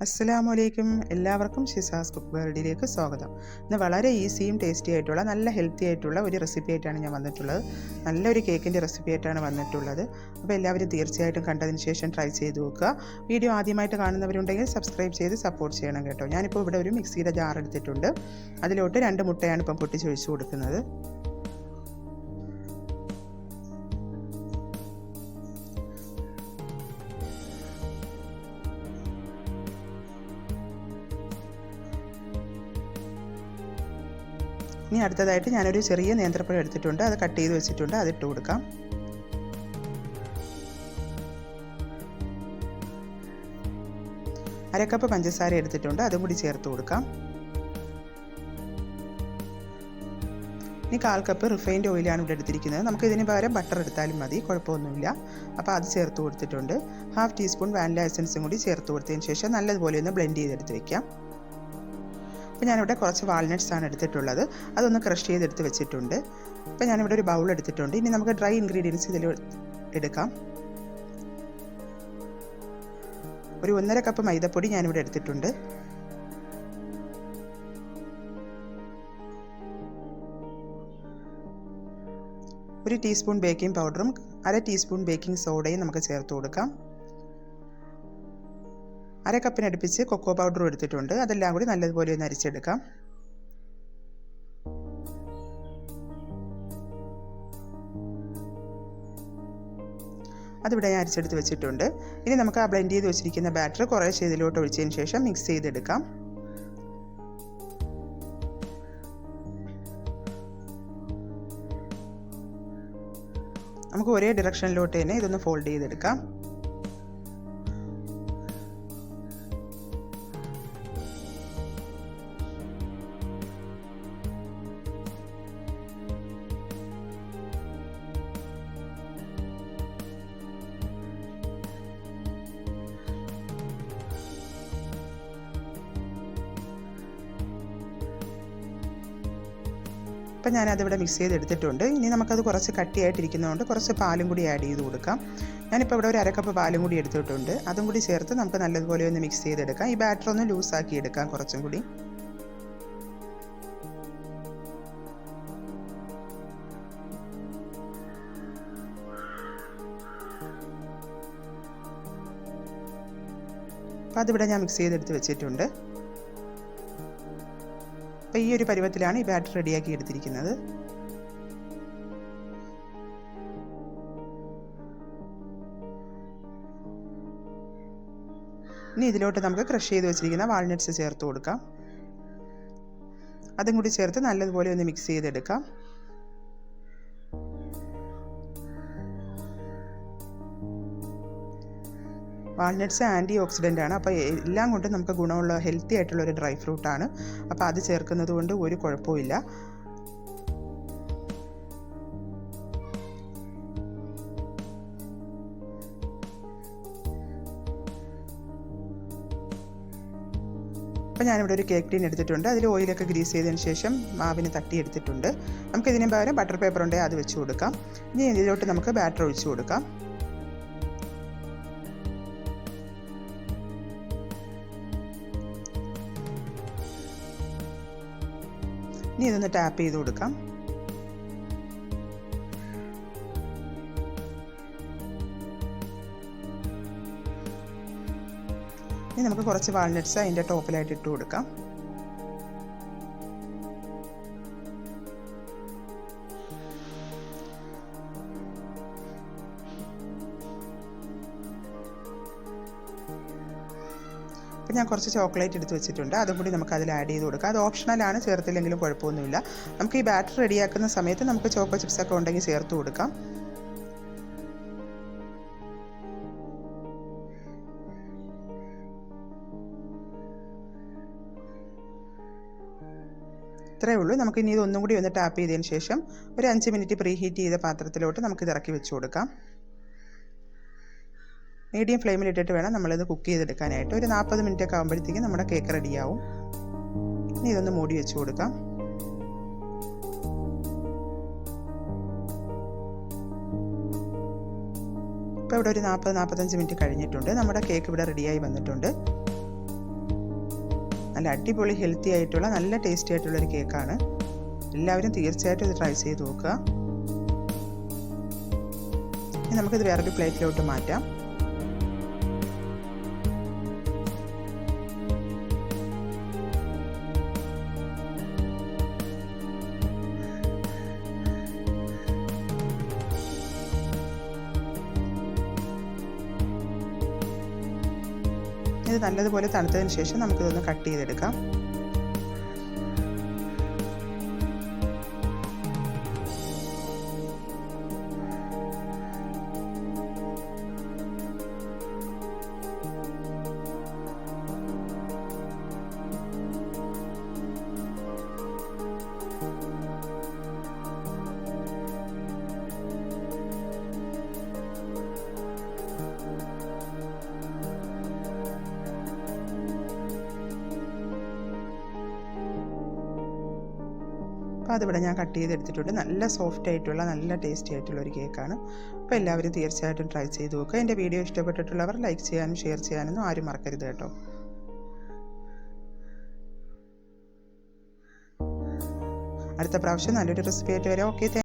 അസ്സലാമലൈക്കും. എല്ലാവർക്കും ഷിസാസ് കുക്ക് വേൾഡിലേക്ക് സ്വാഗതം. ഇന്ന് വളരെ ഈസിയും ടേസ്റ്റി ആയിട്ടുള്ള നല്ല ഹെൽത്തി ആയിട്ടുള്ള ഒരു റെസിപ്പി ആയിട്ടാണ് ഞാൻ വന്നിട്ടുള്ളത്. നല്ലൊരു കേക്കിൻ്റെ റെസിപ്പി ആയിട്ടാണ് വന്നിട്ടുള്ളത്. അപ്പോൾ എല്ലാവരും തീർച്ചയായിട്ടും കണ്ടതിന് ശേഷം ട്രൈ ചെയ്ത് നോക്കുക. വീഡിയോ ആദ്യമായിട്ട് കാണുന്നവരുണ്ടെങ്കിൽ സബ്സ്ക്രൈബ് ചെയ്ത് സപ്പോർട്ട് ചെയ്യണം കേട്ടോ. ഞാനിപ്പോൾ ഇവിടെ ഒരു മിക്സിയുടെ ജാർ എടുത്തിട്ടുണ്ട്. അതിലോട്ട് 2 മുട്ടയാണ് ഇപ്പം പൊട്ടിച്ചൊഴിച്ച് കൊടുക്കുന്നത്. ഇനി അടുത്തതായിട്ട് ഞാനൊരു ചെറിയ നേന്ത്രപ്പഴം എടുത്തിട്ടുണ്ട്. അത് കട്ട് ചെയ്ത് വെച്ചിട്ടുണ്ട്. അതിട്ട് കൊടുക്കാം. അരക്കപ്പ് പഞ്ചസാര എടുത്തിട്ടുണ്ട്. അതും കൂടി ചേർത്ത് കൊടുക്കാം. ഇനി 1/4 കപ്പ് റിഫൈൻഡ് ഓയിലാണ് ഇവിടെ എടുത്തിരിക്കുന്നത്. നമുക്ക് ഇതിന് പകരം ബട്ടർ എടുത്താലും മതി, കുഴപ്പമൊന്നുമില്ല. അപ്പോൾ അത് ചേർത്ത് കൊടുത്തിട്ടുണ്ട്. 1/2 ടീസ്പൂൺ വാനില എസൻസും കൂടി ചേർത്ത് കൊടുത്തതിന് ശേഷം നല്ലതുപോലെ ഒന്ന് ബ്ലെൻഡ് ചെയ്തെടുത്ത് വയ്ക്കാം. അപ്പോൾ ഞാനിവിടെ കുറച്ച് വാൾനട്ട്സ് ആണ് എടുത്തിട്ടുള്ളത്. അതൊന്ന് ക്രഷ് ചെയ്തെടുത്ത് വെച്ചിട്ടുണ്ട്. അപ്പോൾ ഞാനിവിടെ ഒരു ബൗൾ എടുത്തിട്ടുണ്ട്. ഇനി നമുക്ക് ഡ്രൈ ഇൻഗ്രീഡിയൻസ് ഇതിൽ എടുക്കാം. ഒരു 1.5 കപ്പ് മൈദപ്പൊടി ഞാനിവിടെ എടുത്തിട്ടുണ്ട്. ഒരു ടീസ്പൂൺ ബേക്കിംഗ് പൗഡറും 1/2 ടീസ്പൂൺ ബേക്കിംഗ് സോഡയും നമുക്ക് ചേർത്ത് കൊടുക്കാം. 1/2 കപ്പിനടുപ്പിച്ച് കൊക്കോ പൗഡറും എടുത്തിട്ടുണ്ട്. അതെല്ലാം കൂടി നല്ലതുപോലെ ഒന്ന് അരിച്ചെടുക്കാം. അതിവിടെ ഞാൻ അരിച്ചെടുത്ത് വെച്ചിട്ടുണ്ട്. ഇനി നമുക്ക് ആ ബ്ലെൻഡ് ചെയ്ത് വെച്ചിരിക്കുന്ന ബാറ്റർ കുറേശ്ശെ ഇതിലോട്ട് ഒഴിച്ചതിന് ശേഷം മിക്സ് ചെയ്തെടുക്കാം. നമുക്ക് ഒരേ ഡിറക്ഷനിലോട്ട് തന്നെ ഇതൊന്ന് ഫോൾഡ് ചെയ്തെടുക്കാം. അപ്പം ഞാനതിവിടെ മിക്സ് ചെയ്തെടുത്തിട്ടുണ്ട്. ഇനി നമുക്കത് കുറച്ച് കട്ടിയായിട്ടിരിക്കുന്നതുകൊണ്ട് കുറച്ച് പാലും കൂടി ആഡ് ചെയ്ത് കൊടുക്കാം. ഞാനിപ്പോൾ ഇവിടെ ഒരു 1/2 കപ്പ് പാലും കൂടി എടുത്തിട്ടുണ്ട്. അതും കൂടി ചേർത്ത് നമുക്ക് നല്ലതുപോലെ ഒന്ന് മിക്സ് ചെയ്തെടുക്കാം. ഈ ബാറ്റർ ഒന്ന് ലൂസാക്കി എടുക്കാം കുറച്ചും കൂടി. അപ്പോൾ അതിവിടെ ഞാൻ മിക്സ് ചെയ്തെടുത്ത് വെച്ചിട്ടുണ്ട്. അപ്പോൾ ഈ ഒരു പരുവത്തിലാണ് ഈ ബാറ്റർ റെഡിയാക്കി എടുത്തിരിക്കുന്നത്. ഇനി ഇതിലോട്ട് നമുക്ക് ക്രഷ് ചെയ്ത് വെച്ചിരിക്കുന്ന വാൾനട്ട്സ് ചേർത്ത് കൊടുക്കാം. അതും കൂടി ചേർത്ത് നല്ലതുപോലെ ഒന്ന് മിക്സ് ചെയ്തെടുക്കാം. വാൾനട്ട്സ് ആൻറ്റി ഓക്സിഡൻ്റ് ആണ്. അപ്പോൾ എല്ലാം കൊണ്ടും നമുക്ക് ഗുണമുള്ള ഹെൽത്തി ആയിട്ടുള്ള ഒരു ഡ്രൈ ഫ്രൂട്ടാണ്. അപ്പോൾ അത് ചേർക്കുന്നത് കൊണ്ട് ഒരു കുഴപ്പമില്ല. അപ്പോൾ ഞാനിവിടെ ഒരു കേക്ക് ടീൻ എടുത്തിട്ടുണ്ട്. അതിൽ ഓയിലൊക്കെ ഗ്രീസ് ചെയ്തതിന് ശേഷം മാവിന് തട്ടിയെടുത്തിട്ടുണ്ട്. നമുക്കിതിന് പകരം ബട്ടർ പേപ്പർ ഉണ്ടെങ്കിൽ അത് വെച്ച് കൊടുക്കാം. ഇനി ഇതിലോട്ട് നമുക്ക് ബാറ്റർ ഒഴിച്ച് കൊടുക്കാം. ഇനി ഇതൊന്ന് ടാപ്പ് ചെയ്ത് കൊടുക്കാം. ഇനി നമുക്ക് കുറച്ച് വാൾനട്ട്സ് അതിൻ്റെ ടോപ്പിലായിട്ട് ഇട്ട് കൊടുക്കാം. അപ്പോൾ ഞാൻ കുറച്ച് ചോക്ലേറ്റ് എടുത്ത് വെച്ചിട്ടുണ്ട്. അതും കൂടി നമുക്ക് അതിൽ ആഡ് ചെയ്ത് കൊടുക്കാം. അത് ഓപ്ഷണലാണ്, ചേർത്തില്ലെങ്കിലും കുഴപ്പമൊന്നുമില്ല. നമുക്ക് ഈ ബാറ്റർ റെഡിയാക്കുന്ന സമയത്ത് നമുക്ക് ചോക്കോ ചിപ്സ് ഒക്കെ ഉണ്ടെങ്കിൽ ചേർത്ത് കൊടുക്കാം. ഇത്രയേ ഉള്ളൂ. നമുക്ക് ഇനി ഇതൊന്നും കൂടി ഒന്ന് ടാപ്പ് ചെയ്തതിന് ശേഷം ഒരു 5 മിനിറ്റ് പ്രീ ഹീറ്റ് ചെയ്ത പാത്രത്തിലോട്ട് നമുക്കിത് ഇറക്കി വെച്ച് കൊടുക്കാം. മീഡിയം ഫ്ലെയിമിലിട്ടിട്ട് വേണം നമ്മളിത് കുക്ക് ചെയ്തെടുക്കാനായിട്ട്. ഒരു 40 മിനിറ്റ് ഒക്കെ ആകുമ്പോഴത്തേക്കും നമ്മുടെ കേക്ക് റെഡിയാവും. ഇനി ഇതൊന്ന് മൂടി വെച്ച് കൊടുക്കാം. ഇപ്പോൾ ഇവിടെ ഒരു 40-45 മിനിറ്റ് കഴിഞ്ഞിട്ടുണ്ട്. നമ്മുടെ കേക്ക് ഇവിടെ റെഡിയായി വന്നിട്ടുണ്ട്. നല്ല അടിപൊളി ഹെൽത്തി ആയിട്ടുള്ള നല്ല ടേസ്റ്റി ആയിട്ടുള്ളൊരു കേക്കാണ്. എല്ലാവരും തീർച്ചയായിട്ടും ഇത് ട്രൈ ചെയ്ത് നോക്കുക. ഇനി നമുക്കിത് വേറൊരു പ്ലേറ്റിലോട്ട് മാറ്റാം. ഇത് നല്ലതുപോലെ തണുത്തതിന് ശേഷം നമുക്കിതൊന്ന് കട്ട് ചെയ്തെടുക്കാം. അപ്പോൾ അതിവിടെ ഞാൻ കട്ട് ചെയ്തെടുത്തിട്ടുണ്ട്. നല്ല സോഫ്റ്റ് ആയിട്ടുള്ള നല്ല ടേസ്റ്റി ആയിട്ടുള്ള ഒരു കേക്കാണ്. അപ്പോൾ എല്ലാവരും തീർച്ചയായിട്ടും ട്രൈ ചെയ്ത് നോക്കുക. എൻ്റെ വീഡിയോ ഇഷ്ടപ്പെട്ടിട്ടുള്ളവർ ലൈക്ക് ചെയ്യാനും ഷെയർ ചെയ്യാനൊന്നും ആരും മറക്കരുത് കേട്ടോ. അടുത്ത പ്രാവശ്യം നല്ലൊരു റെസിപ്പി ആയിട്ട് വരാം. ഓക്കെ.